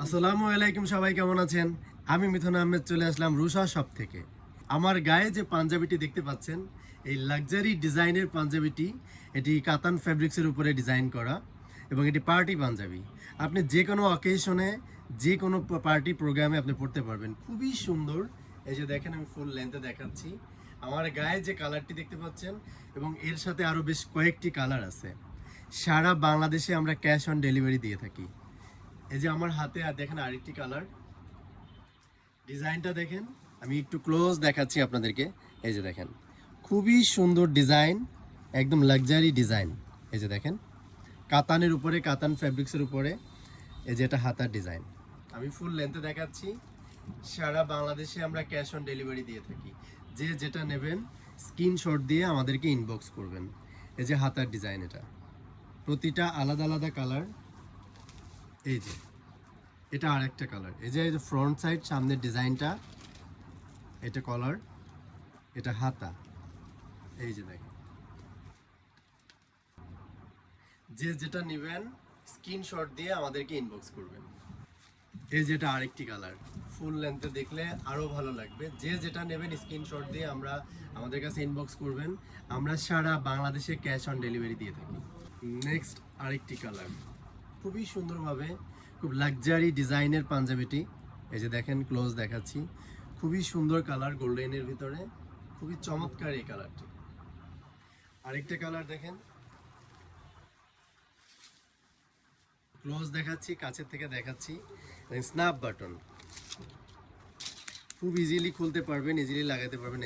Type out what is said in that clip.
আসসালামু আলাইকুম, সবাই কেমন আছেন? আমি মিথুন আহমেদ চলে আসলাম রুষা শপ থেকে। আমার গায়ে যে পাঞ্জাবিটি দেখতে পাচ্ছেন, এই লাক্সারি ডিজাইনের পাঞ্জাবিটি, এটি কাতান ফ্যাব্রিক্সের উপরে ডিজাইন করা এবং এটি পার্টি পাঞ্জাবি। আপনি যে কোনো অকেশনে, যে কোনো পার্টি প্রোগ্রামে আপনি পড়তে পারবেন। খুবই সুন্দর। এই যে দেখেন, আমি ফুল লেন্থে দেখাচ্ছি। আমার গায়ে যে কালারটি দেখতে পাচ্ছেন এবং এর সাথে আরও বেশ কয়েকটি কালার আছে। সারা বাংলাদেশে আমরা ক্যাশ অন ডেলিভারি দিয়ে থাকি। এই যে আমার হাতে আর দেখেন আরেকটি কালার, ডিজাইনটা দেখেন। আমি একটু ক্লোজ দেখাচ্ছি আপনাদেরকে। এই যে দেখেন, খুবই সুন্দর ডিজাইন, একদম লাক্সারি ডিজাইন। এই যে দেখেন, কাতানের উপরে, কাতান ফ্যাব্রিক্সের উপরে। এই যে এটা হাতার ডিজাইন। আমি ফুল লেন্থে দেখাচ্ছি। সারা বাংলাদেশে আমরা ক্যাশ অন ডেলিভারি দিয়ে থাকি। যে যেটা নেবেন স্ক্রিনশট দিয়ে আমাদেরকে ইনবক্স করবেন। এই যে হাতার ডিজাইন, এটা প্রতিটা আলাদা আলাদা কালার। এই যে এটা আরেকটা কালার। এই যে ফ্রন্ট সাইড সামনের ডিজাইনটা, এটা কলার, এটা হাতা। এই যে দেখেন, যে যেটা নেবেন স্ক্রিনশট দিয়ে আমাদেরকে ইনবক্স করবেন। এই যেটা আরেকটি কালার, ফুল লেন্থে দেখলে আরো ভালো লাগবে। যে যেটা নেবেন স্ক্রিনশট দিয়ে আমাদের কাছে ইনবক্স করবেন। আমরা সারা বাংলাদেশে ক্যাশ অন ডেলিভারি দিয়ে থাকি। নেক্সট আরেকটি কালার, খুবই সুন্দরভাবে, খুব লাক্সারি ডিজাইনের পাঞ্জাবিটি। এই যে দেখেন, ক্লোজ দেখাচ্ছি। খুবই সুন্দর কালার, গোল্ডেনের ভিতরে, খুবই চমৎকার এই কালারটি। আরেকটা কালার দেখেন, ক্লোজ দেখাচ্ছি, কাছের থেকে দেখাচ্ছি। স্ন্যাপ বাটন, খুব ইজিলি খুলতে পারবেন, ইজিলি লাগাতে পারবেন।